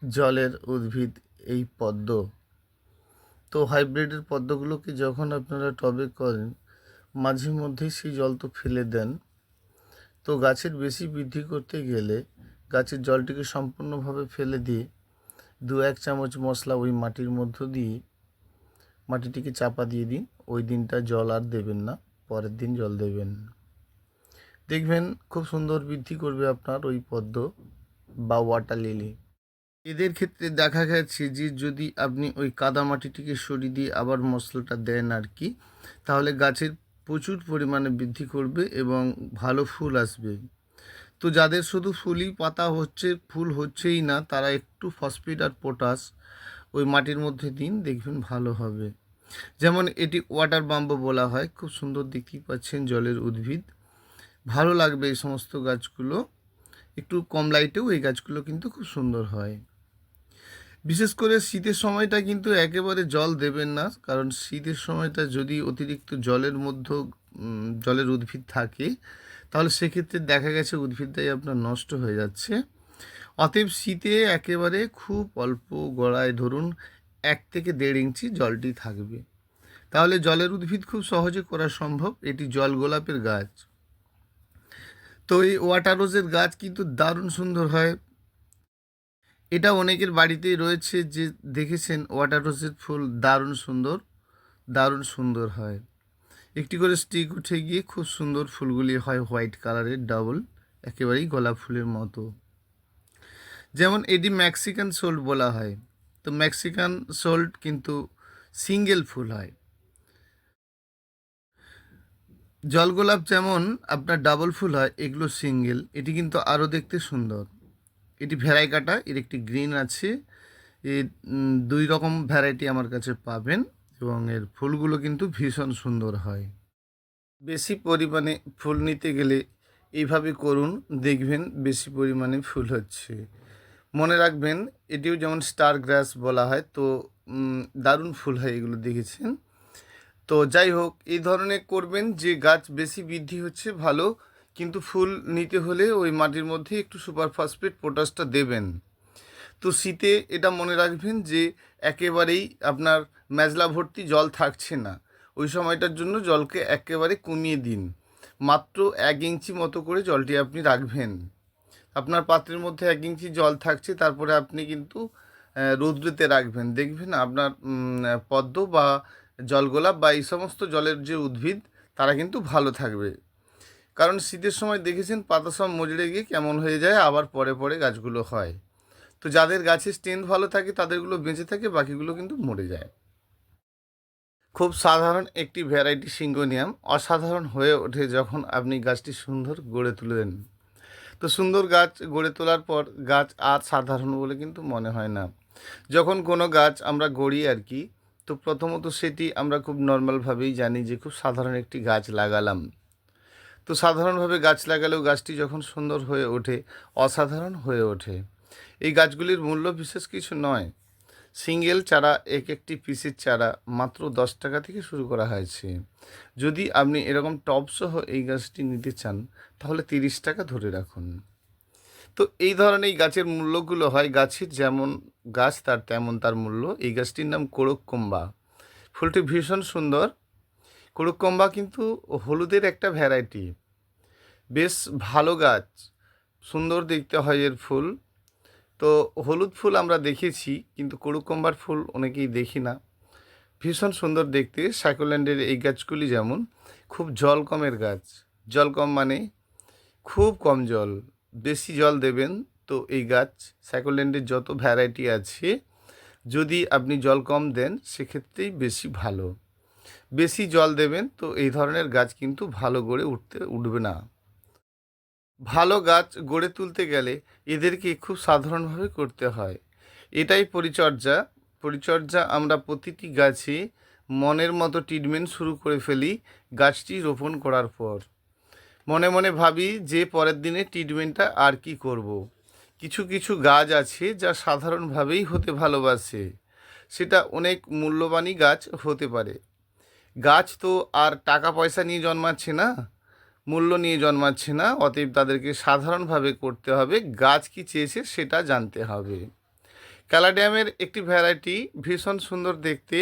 জলের উদ্ভিদ এই পদ্ম। তো হাইব্রিডের পদ্মগুলোকে যখন আপনারা টবে করেন, মাঝে মধ্যেই সেই জল তো ফেলে দেন। তো গাছের বেশি বৃদ্ধি করতে গেলে গাছের জলটিকে সম্পূর্ণভাবে ফেলে দিয়ে 2-1 চামচ মশলা ওই মাটির মধ্য দিয়ে মাটিটিকে চাপা দিয়ে দিন। ওই দিনটা জল আর দেবেন না, পরের দিন জল দেবেন। দেখবেন খুব সুন্দর বৃদ্ধি করবে আপনার ওই পদ্ম বা ওয়াটার লিলি। এদের ক্ষেত্রে দেখা গেছে যে যদি আপনি ওই কাদা মাটিটিকে সরিয়ে দিয়ে আবার মশলাটা দেন আর কি, তাহলে গাছের প্রচুর পরিমাণে বৃদ্ধি করবে এবং ভালো ফুল আসবে। তো যাদের শুধু ফুলই পাতা হচ্ছে, ফুল হচ্ছেই না, তারা একটু ফসফেট আর পটাশ ওই মাটির মধ্যে দিন, দেখবেন ভালো হবে। যেমন এটি ওয়াটার বাম্বো বলা হয়, খুব সুন্দর দেখতেই পাচ্ছেন জলের উদ্ভিদ। ভালো লাগবে এই সমস্ত গাছগুলো। একটু কম লাইটেও এই গাছগুলো কিন্তু খুব সুন্দর হয়। বিশেষ করে শীতের সময়টা কিন্তু একেবারে জল দেবেন না, কারণ শীতের সময়টা যদি অতিরিক্ত জলের মধ্যে জলের উদ্ভিদ থাকে, তাহলে সেক্ষেত্রে দেখা গেছে উদ্ভিদটাই আপনার নষ্ট হয়ে যাচ্ছে। অতএব শীতে একেবারে খুব অল্প গড়ায় ধরুন 1 থেকে 1.5 ইঞ্চি জলটি থাকবে, তাহলে জলের উদ্ভিদ খুব সহজে করা সম্ভব। এটি জল গোলাপের গাছ। তো এই ওয়াটার রোজের গাছ কিন্তু দারুণ সুন্দর হয়। এটা অনেকের বাড়িতেই রয়েছে, যে দেখেছেন ওয়াটার রোজের ফুল দারুণ সুন্দর, দারুণ সুন্দর হয়। একটি করে স্টিক উঠে গিয়ে খুব সুন্দর ফুলগুলি হয় হোয়াইট কালারের, ডাবল, একেবারেই গোলাপ ফুলের মতো। যেমন এটি মেক্সিকান সোল্ট বলা হয়। তো মেক্সিকান সোল্ট কিন্তু সিঙ্গেল ফুল হয়। জল গোলাপ যেমন আপনার ডাবল ফুল হয়, এগুলো সিঙ্গেল। এটি কিন্তু আরও দেখতে সুন্দর। এটি ভ্যারাইকাটা, এর একটি গ্রিন আছে। এর 2 রকম ভ্যারাইটি আমার কাছে পাবেন এবং এর ফুলগুলো কিন্তু ভীষণ সুন্দর হয়। বেশি পরিমাণে ফুল নিতে গেলে এইভাবে করুন, দেখবেন বেশি পরিমাণে ফুল হচ্ছে। মনে রাখবেন এটিও যেমন স্টার গ্রাস বলা হয়। তো দারুণ ফুল হয় এগুলো, দেখেছেন। তো যাই হোক, এই ধরনের করবেন যে গাছ বেশি বৃদ্ধি হচ্ছে ভালো, কিন্তু ফুল নিতে হলে ওই মাটির মধ্যে একটু সুপার ফসফেট পটাশটা দেবেন। তো শীতে এটা মনে রাখবেন যে একেবারেই আপনার মেজলা ভর্তি জল থাকছে না, ওই সময়টার জন্য জলকে একেবারে কমিয়ে দিন। মাত্র 1 ইঞ্চি মতো করে জলটি আপনি রাখবেন। আপনার পাত্রের মধ্যে 1 ইঞ্চি জল থাকছে, তারপরে আপনি কিন্তু রৌদ্রেতে রাখবেন। দেখবেন আপনার পদ্ম বা জলগোলাপ বা এই সমস্ত জলের যে উদ্ভিদ, তারা কিন্তু ভালো থাকবে। কারণ শীতের সময় দেখেছেন পাতা সব মজড়ে গিয়ে কেমন হয়ে যায়, আবার পরে পরে গাছগুলো হয়। তো যাদের গাছের স্ট্রেংথ ভালো থাকে তাদেরগুলো বেঁচে থাকে, বাকিগুলো কিন্তু মরে যায়। খুব সাধারণ একটি ভ্যারাইটি সিঙ্গোনিয়াম অসাধারণ হয়ে ওঠে যখন আপনি গাছটি সুন্দর গড়ে তুলেন। তো সুন্দর গাছ গড়ে তোলার পর গাছ আর সাধারণ বলে কিন্তু মনে হয় না। যখন কোনো গাছ আমরা গড়ি আর কি, তো প্রথমত সেটি আমরা খুব নর্মালভাবেই জানি যে খুব সাধারণ একটি গাছ লাগালাম। তো সাধারণভাবে গাছ লাগালেও গাছটি যখন সুন্দর হয়ে ওঠে, অসাধারণ হয়ে ওঠে। এই গাছগুলির মূল্য বিশেষ কিছু নয়। সিঙ্গেল চারা, এক একটি পিসের চারা মাত্র 10 টাকা থেকে শুরু করা হয়েছে। যদি আপনি এরকম টবসহ এই গাছটি নিতে চান, তাহলে 30 টাকা ধরে রাখুন। তো এই ধরনের এই গাছের মূল্যগুলো হয়, গাছের যেমন গাছ তার তেমন তার মূল্য। এই গাছটির নাম কোড়ককম্বা। ফুলটি ভীষণ সুন্দর। কোড়ককম্বা কিন্তু হলুদের একটা ভ্যারাইটি, বেশ ভালো গাছ, সুন্দর দেখতে হয় এর ফুল। তো হলুদ ফুল আমরা দেখেছি, কিন্তু কোড়কম্বার ফুল অনেকেই দেখি না। ভীষণ সুন্দর দেখতে। সাইকোল্যান্ডের এই গাছগুলি যেমন খুব জল কমের গাছ। জল কম মানে খুব কম জল, বেশি জল দেবেন। তো এই গাছ সাইকোল্যান্ডের যত ভ্যারাইটি আছে, যদি আপনি জল কম দেন সেক্ষেত্রেই বেশি ভালো। বেশি জল দেবেন, তো এই ধরনের গাছ কিন্তু ভালো গড়ে উঠবে না। ভালো গাছ গড়ে তুলতে গেলে এদেরকে খুব সাধারণভাবে করতে হয়। এটাই পরিচর্যা। পরিচর্যা আমরা প্রতিটি গাছে মনের মতো ট্রিটমেন্ট শুরু করে ফেলি গাছটি রোপণ করার পর। মনে মনে ভাবি যে পরের দিনে ট্রিটমেন্টটা আর কি করব। কিছু কিছু গাছ আছে যা সাধারণভাবেই হতে ভালোবাসে, সেটা অনেক মূল্যবানই গাছ হতে পারে। গাছ তো আর টাকা পয়সা নিয়ে জন্মাচ্ছে না, মূল্য নিয়ে জন্মাচ্ছে না। অতএব তাদেরকে সাধারণভাবে করতে হবে, গাছ কি চেয়েছে সেটা জানতে হবে। ক্যালাডিয়ামের একটি ভ্যারাইটি, ভীষণ সুন্দর দেখতে।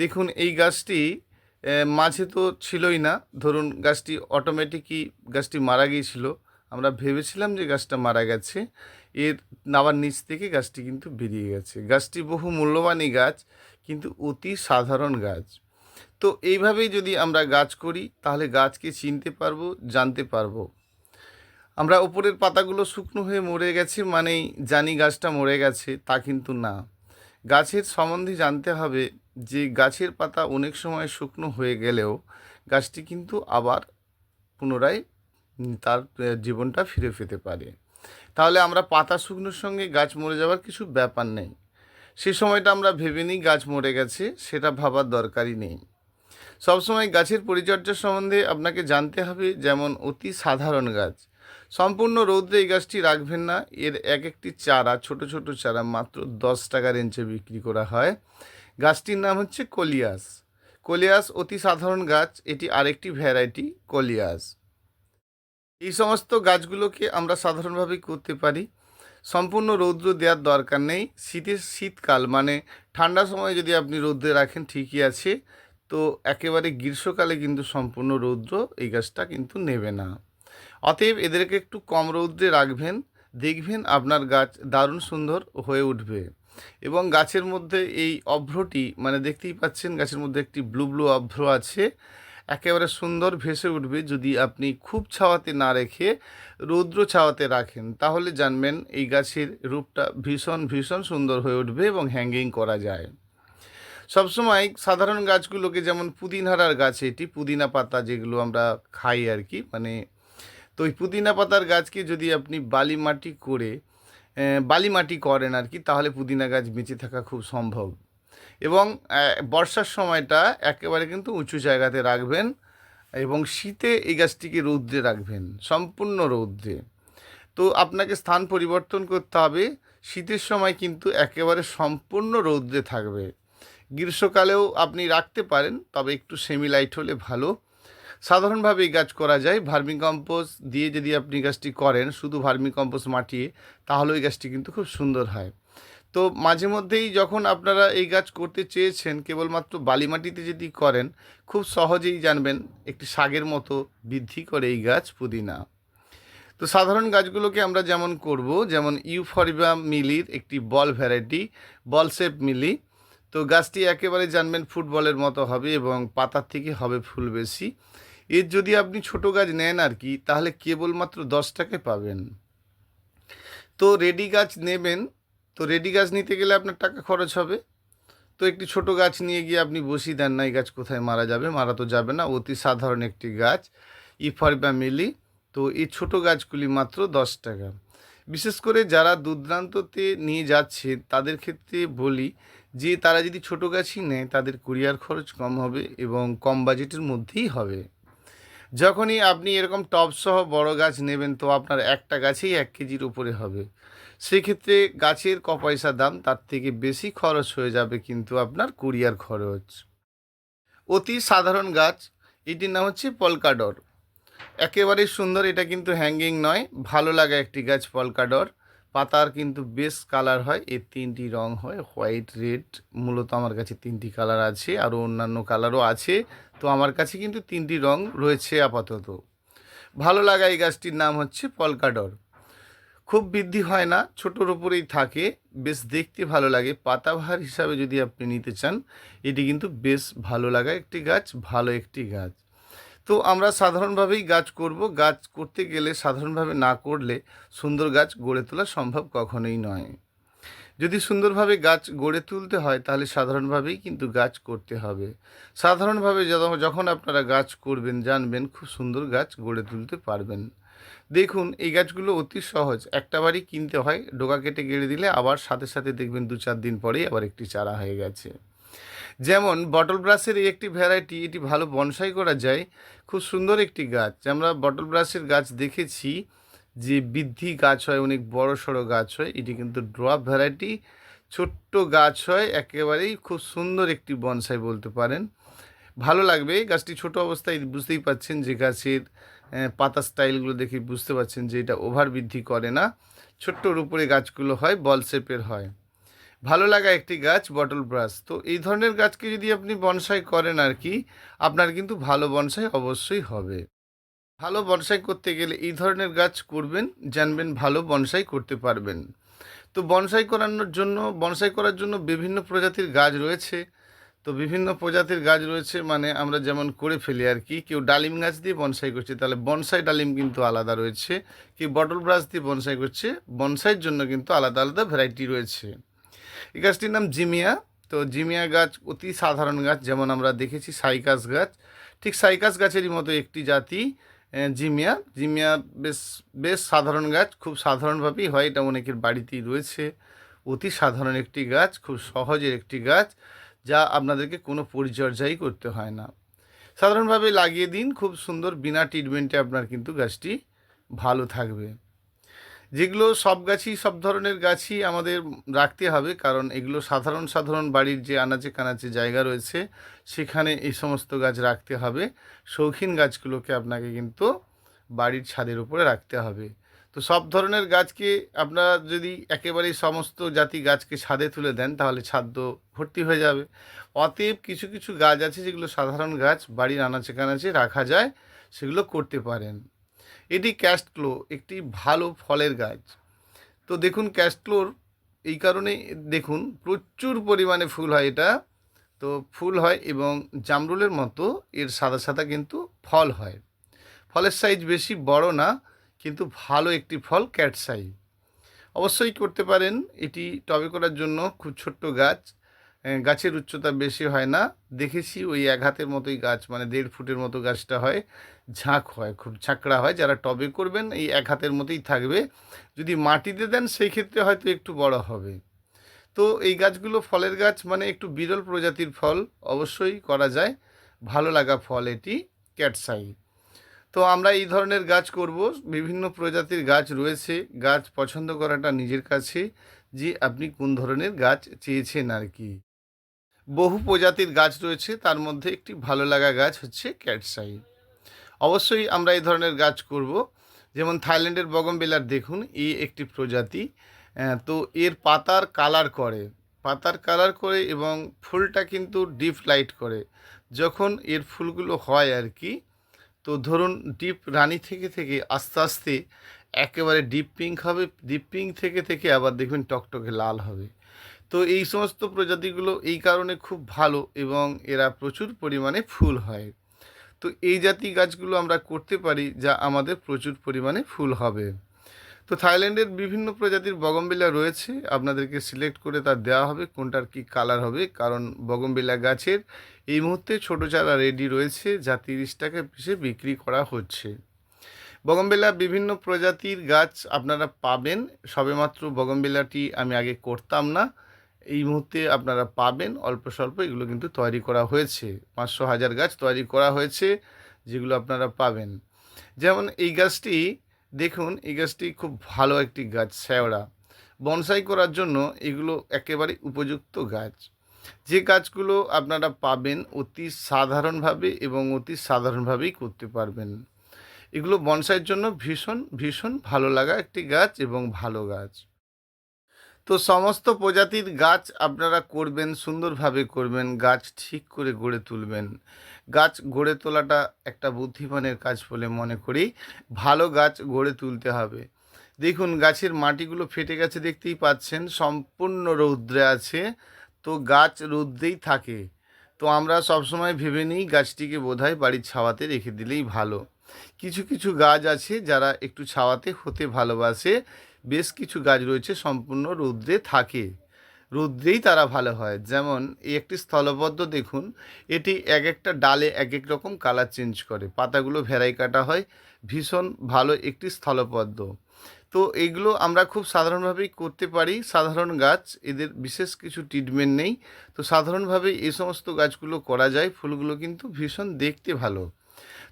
দেখুন এই গাছটি মাঝে তো ছিলই না, ধরুন গাছটি অটোমেটিকই গাছটি মারা গিয়েছিল। আমরা ভেবেছিলাম যে গাছটা মারা গেছে, এর আবার নিচ থেকে গাছটি কিন্তু বেরিয়ে গেছে। গাছটি বহু মূল্যবান গাছ, কিন্তু অতি সাধারণ গাছ। তো এইভাবেই যদি আমরা গাছ করি তাহলে গাছকে চিনতে পারবো, জানতে পারবো। আমরা উপরের পাতাগুলো শুকনো হয়ে মরে গেছে মানেই জানি গাছটা মরে গেছে, তা কিন্তু না। গাছের সম্বন্ধে জানতে হবে যে গাছের পাতা অনেক সময় শুকনো হয়ে গেলেও গাছটি কিন্তু আবার পুনরায় তার জীবনটা ফিরে পেতে পারে। তাহলে আমরা পাতা শুকনোর সঙ্গে গাছ মরে যাওয়ার কিছু ব্যাপার নেই। সে সময়টা আমরা ভেবে নিই গাছ মরে গেছে, সেটা ভাবার দরকারই নেই। সবসময় গাছের পরিচর্যা সম্বন্ধে আপনাকে জানতে হবে। যেমন অতি সাধারণ গাছ, সম্পূর্ণ রৌদ্রে এই গাছটি রাখবেন না। এর এক একটি চারা, ছোট ছোট চারা মাত্র 10 টাকা রেঞ্জে বিক্রি করা হয়। গাছটির নাম হচ্ছে কলিয়াস। কলিয়াস অতি সাধারণ গাছ, এটি আরেকটি ভ্যারাইটি কলিয়াস। এই সমস্ত গাছগুলোকে আমরা সাধারণভাবেই করতে পারি। সম্পূর্ণ রৌদ্র দেওয়ার দরকার নেই। শীতকাল মানে ঠান্ডার সময় যদি আপনি রৌদ্রে রাখেন ঠিকই আছে, তো একেবারে গ্রীষ্মকালে কিন্তু সম্পূর্ণ রৌদ্র এই গাছটা কিন্তু নেবে না। অতএব এদেরকে একটু কম রৌদ্রে রাখবেন, দেখবেন আপনার গাছ দারুণ সুন্দর হয়ে উঠবে। এবং গাছের মধ্যে এই অভ্রটি মানে দেখতেই পাচ্ছেন গাছের মধ্যে একটি ব্লু ব্লু অভ্র আছে, একেবারে সুন্দর ভেসে উঠবে। যদি আপনি খুব ছাওয়াতে না রেখে রৌদ্র ছাওয়াতে রাখেন তাহলে জানবেন এই গাছের রূপটা ভীষণ ভীষণ সুন্দর হয়ে উঠবে এবং হ্যাঙ্গিং করা যায়। সবসময় সাধারণ গাছগুলোকে, যেমন পুদিনার গাছ, এটি পুদিনা পাতা যেগুলো আমরা খাই আর কি, মানে তো ওই পুদিনা পাতার গাছকে যদি আপনি বালি মাটি করেন আর কি, তাহলে পুদিনা গাছ বেঁচে থাকা খুব সম্ভব। এবং বর্ষার সময়টা একেবারে কিন্তু উঁচু জায়গাতে রাখবেন, এবং শীতে এই গাছটিকে রৌদ্রে রাখবেন, সম্পূর্ণ রৌদ্রে। তো আপনাকে স্থান পরিবর্তন করতে হবে। শীতের সময় কিন্তু একেবারে সম্পূর্ণ রৌদ্রে থাকবে। গ্রীষ্মকালেও আপনি রাখতে পারেন, তবে একটু সেমি লাইট হলে ভালো। সাধারণভাবে এই গাছ করা যায় ভার্মিকম্পোস্ট দিয়ে। যদি আপনি গাছটি করেন শুধু ভার্মিকম্পোস্ট মাটিয়ে, তাহলে ওই গাছটি কিন্তু খুব সুন্দর হয়। তো মাঝে মধ্যেই যখন আপনারা এই গাছ করতে চেয়েছেন, কেবলমাত্র বালি মাটিতে যদি করেন, খুব সহজেই জানবেন একটি শাকের মতো বৃদ্ধি করে এই গাছ পুদিনা। তো সাধারণ গাছগুলোকে আমরা যেমন করব, যেমন ইউফরবিয়াম মিলির একটি বল ভ্যারাইটি, বল শেপ মিলি। তো গাছটি একেবারে জানবেন ফুটবলের মতো হবে এবং পাতার থেকে হবে ফুল বেশি। এর যদি আপনি ছোট গাছ নেন আর কি, তাহলে কেবলমাত্র 10 টাকায় পাবেন। তো রেডি গাছ নেবেন, তো রেডি গাছ নিতে গেলে আপনার টাকা খরচ হবে। তো একটি ছোট গাছ নিয়ে গিয়ে আপনি বসিয়ে দেন না, এই গাছ কোথায় মারা যাবে? মারা তো যাবে না, অতি সাধারণ একটি গাছ ইউফরবিয়াম মিলি। তো এই ছোট গাছগুলি মাত্র 10 টাকা। বিশেষ করে যারা দূরদূরান্ততে নিয়ে যাচ্ছে তাদের ক্ষেত্রে বলি যে তারা যদি ছোট গাছই নেয় তাদের কুরিয়ার খরচ কম হবে এবং কম বাজেটের মধ্যেই হবে। যখনই আপনি এরকম টবসহ বড় গাছ নেবেন তো আপনার একটা গাছেই 1 কেজির উপরে হবে। সেক্ষেত্রে গাছের পয়সা দাম, তার থেকে বেশি খরচ হয়ে যাবে কিন্তু আপনার কুরিয়ার খরচ। অতি সাধারণ গাছ, এটির নাম হচ্ছে পলকাডর। একেবারেই সুন্দর, এটা কিন্তু হ্যাঙ্গিং নয়, ভালো লাগা একটি গাছ পলকাডর। পাতার কিন্তু বেশ কালার হয়, এর 3টি রং হয়, হোয়াইট, রেড। মূলত আমার কাছে 3টি কালার আছে, আরও অন্যান্য কালারও আছে। তো আমার কাছে কিন্তু 3টি রং রয়েছে আপাতত। ভালো লাগা এই গাছটির নাম হচ্ছে পলকাডর। খুব বৃদ্ধি হয় না, ছোটোর উপরেই থাকে, বেশ দেখতে ভালো লাগে। পাতাবাহার হিসাবে যদি আপনি নিতে চান, এটি কিন্তু বেশ ভালো লাগা একটি গাছ, ভালো একটি গাছ। তো আমরা সাধারণভাবেই গাছ করব। গাছ করতে গেলে সাধারণভাবে না করলে সুন্দর গাছ গড়ে তোলা সম্ভব কখনোই নয়। যদি সুন্দরভাবে গাছ গড়ে তুলতে হয় তাহলে সাধারণভাবেই কিন্তু গাছ করতে হবে। সাধারণভাবে যখন আপনারা গাছ করবেন জানবেন খুব সুন্দর গাছ গড়ে তুলতে পারবেন। দেখুন এই গাছগুলো অতি সহজ, একটা বারই কিনতে হয়, ডোকা কেটে গেড়ে দিলে আবার সাথে সাথে দেখবেন 2-4 দিন পরেই আবার একটি চারা হয়ে গেছে। যেমন বটল ব্রাশের এই একটি ভ্যারাইটি, এটি ভালো বনসাই করা যায়, খুব সুন্দর একটি গাছ। আমরা বটল ব্রাশের গাছ দেখেছি যে বৃদ্ধি গাছ হয়, অনেক বড় সড়ো গাছ হয়। এটি কিন্তু ড্রপ ভ্যারাইটি, ছোট্ট গাছ হয়, একেবারেই খুব সুন্দর একটি বনসাই বলতে পারেন। ভালো লাগবে গাছটি ছোট অবস্থায়, বুঝতেই পাচ্ছেন যে গাছের পাতা স্টাইলগুলো দেখে বুঝতে পাচ্ছেন যে এটা ওভার বৃদ্ধি করে না, ছোট্টর উপরে গাছগুলো হয়, বল শেপের হয়। ভালো লাগা একটি গাছ বটল ব্রাশ। তো এই ধরনের গাছকে যদি আপনি বনসাই করেন আর কি, আপনার কিন্তু ভালো বনসাই অবশ্যই হবে। ভালো বনসাই করতে গেলে এই ধরনের গাছ করবেন, জানবেন ভালো বনসাই করতে পারবেন। তো বনসাই করার জন্য বিভিন্ন প্রজাতির গাছ রয়েছে। তো বিভিন্ন প্রজাতির গাছ রয়েছে মানে আমরা যেমন করে ফেলি আর কি, কেউ ডালিম গাছ দিয়ে বনসাই করছে, তাহলে বনসাই ডালিম কিন্তু আলাদা রয়েছে। কেউ বটল ব্রাশ দিয়ে বনসাই করছে, বনসাইয়ের জন্য কিন্তু আলাদা আলাদা ভ্যারাইটি রয়েছে। এই গাছটির নাম জিমিয়া। তো জিমিয়া গাছ অতি সাধারণ গাছ, যেমন আমরা দেখেছি সাইকাস গাছ, ঠিক সাইকাস গাছেরই মতো একটি জাতি জিমিয়া। জিমিয়া বেশ বেশ সাধারণ গাছ, খুব সাধারণভাবেই হয়, এটা অনেকের বাড়িতেই রয়েছে। অতি সাধারণ একটি গাছ, খুব সহজের একটি গাছ, যা আপনাদেরকে কোনো পরিচর্যাই করতে হয় না। সাধারণভাবে লাগিয়ে দিন, খুব সুন্দর, বিনা ট্রিটমেন্টে আপনার কিন্তু গাছটি ভালো থাকবে। যেগুলো সব গাছই, সব ধরনের গাছই আমাদের রাখতে হবে, কারণ এগুলো সাধারণ সাধারণ বাড়ির যে আনাচে কানাচে জায়গা রয়েছে সেখানে এই সমস্ত গাছ রাখতে হবে। শৌখিন গাছগুলোকে আপনাকে কিন্তু বাড়ির ছাদের উপরে রাখতে হবে। তো সব ধরনের গাছকে আপনারা যদি একেবারেই সমস্ত জাতি গাছকে ছাদে তুলে দেন তাহলে ছাদ তো ভর্তি হয়ে যাবে। অতএব কিছু কিছু গাছ আছে যেগুলো সাধারণ গাছ বাড়ির আনাচে কানাচে রাখা যায়, সেগুলো করতে পারেন। এটি ক্যাস্টক্লো, একটি ভালো ফলের গাছ। তো দেখুন ক্যাস্টক্লোর এই কারণে, দেখুন প্রচুর পরিমাণে ফুল হয় এটা। তো ফুল হয় এবং জামরুলের মতো এর সাদা সাদা কিন্তু ফল হয়। ফলের সাইজ বেশি বড় না, কিন্তু ভালো একটি ফল, ক্যাটসাই। অবশ্যই করতে পারেন। এটি টবে করার জন্য খুব ছোট্ট গাছ, গাছের উচ্চতা বেশি হয় না। দেখেছি ওই এক হাতের মতোই গাছ, মানে 1.5 ফুটের মতো গাছটা হয়, ঝাঁক হয়, খুব ঝাঁকড়া হয়। যারা টবে করবেন এই এক হাতের মতোই থাকবে, যদি মাটিতে দেন সেই ক্ষেত্রে হয়তো একটু বড় হবে। তো এই গাছগুলো ফলের গাছ, মানে একটু বিরল প্রজাতির ফল, অবশ্যই করা যায়, ভালো লাগা ফল এটি, ক্যাটসাই। তো আমরা এই ধরনের গাছ করব। বিভিন্ন প্রজাতির গাছ রয়েছে, গাছ পছন্দ করাটা নিজের কাছে, যে আপনি কোন ধরনের গাছ চেয়েছেন আর কি। বহু প্রজাতির গাছ রয়েছে, তার মধ্যে একটি ভালো লাগা গাছ হচ্ছে ক্যাটসাই। অবশ্যই আমরা এই ধরনের গাছ করব। যেমন থাইল্যান্ডের বগনবেলার দেখুন, এই একটি প্রজাতি। তো এর পাতার কালার করে এবং ফুলটা কিন্তু ডিপ লাইট করে। যখন এর ফুলগুলো হয় আর কি, তো ধরুন ডিপ রানি থেকে থেকে আস্তে আস্তে একেবারে ডিপ পিঙ্ক হবে, ডিপ পিঙ্ক থেকে থেকে আবার দেখবেন টকটকে লাল হবে। তো এই সমস্ত প্রজাতিগুলো এই কারণে খুব ভালো এবং এরা প্রচুর পরিমাণে ফুল হয়। তো এই জাতীয় গাছগুলো আমরা করতে পারি, যা আমাদের প্রচুর পরিমাণে ফুল হবে। তো থাইল্যান্ডের বিভিন্ন প্রজাতির বগনভিলা রয়েছে, আপনাদেরকে সিলেক্ট করে তার দেওয়া হবে কোনটার কি কালার হবে, কারণ বগনভিলা গাছের এই মুহূর্তে ছোটো চারা রেডি রয়েছে, যা 30 টাকা পিসে বিক্রি করা হচ্ছে। বগনভিলা বিভিন্ন প্রজাতির গাছ আপনারা পাবেন, সবেমাত্র বগনভিলাটি আমি আগে করতাম না, এই মুহূর্তে আপনারা পাবেন অল্প স্বল্প। এগুলো কিন্তু তৈরি করা হয়েছে, 500,000 গাছ তৈরি করা হয়েছে, যেগুলো আপনারা পাবেন। যেমন এই গাছটি দেখুন, এই গাছটি খুব ভালো একটি গাছ, শ্যাওড়া। বনসাই করার জন্য এগুলো একেবারে উপযুক্ত গাছ। যে গাছগুলো আপনারা পাবেন অতি সাধারণভাবে এবং অতি সাধারণভাবেই করতে পারবেন। এগুলো বনসাইয়ের জন্য ভীষণ ভীষণ ভালো লাগা একটি গাছ এবং ভালো গাছ। তো সমস্ত প্রজাতির গাছ আপনারা করবেন, সুন্দরভাবে করবেন, গাছ ঠিক করে গড়ে তুলবেন। গাছ গড়ে তোলাটা একটা বুদ্ধিমানের কাজ বলে মনে করি। ভালো গাছ গড়ে তুলতে হবে। দেখুন গাছের মাটিগুলো ফেটে গেছে, দেখতেই পাচ্ছেন, সম্পূর্ণ রৌদ্রে আছে। তো গাছ রৌদ্রেই থাকে। তো আমরা সবসময় ভেবে নিই গাছটিকে বোধহয় বাড়ির ছাওয়াতে রেখে দিলেই ভালো। কিছু কিছু গাছ আছে যারা একটু ছাওয়াতে হতে ভালোবাসে, বেশ কিছু গাছ রয়েছে সম্পূর্ণ রৌদ্রে থাকে, রৌদ্রেই তারা ভালো হয়। যেমন এই একটি স্থলপদ্ম দেখুন, এটি এক একটা ডালে এক এক রকম কালার চেঞ্জ করে, পাতাগুলো ভেরাই কাটা হয়, ভীষণ ভালো একটি স্থলপদ্ম। তো এইগুলো আমরা খুব সাধারণভাবেই করতে পারি, সাধারণ গাছ, এদের বিশেষ কিছু ট্রিটমেন্ট নেই। তো সাধারণভাবে এই সমস্ত গাছগুলো করা যায়, ফুলগুলো কিন্তু ভীষণ দেখতে ভালো।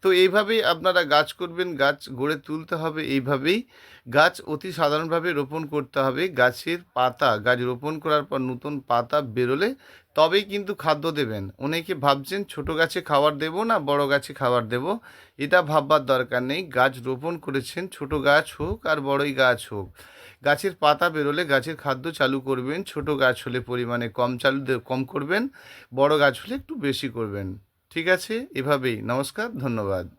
তো এইভাবেই আপনারা গাছ করবেন, গাছ গড়ে তুলতে হবে এইভাবেই। গাছ অতি সাধারণভাবে রোপণ করতে হবে। গাছের পাতা, গাছ রোপণ করার পর নতুন পাতা বেরোলে তবেই কিন্তু খাদ্য দেবেন। অনেকে ভাবছেন ছোট গাছে খাবার দেব না বড় গাছে খাবার দেব, এটা ভাববার দরকার নেই। গাছ রোপণ করেছেন, ছোট গাছ হোক আর বড়ই গাছ হোক, গাছের পাতা বেরোলে গাছের খাদ্য চালু করবেন, ছোট গাছ হলে পরিমাণে কম করবেন, বড় গাছ হলে একটু বেশি করবেন। ঠিক আছে, এভাবেই। নমস্কার, ধন্যবাদ।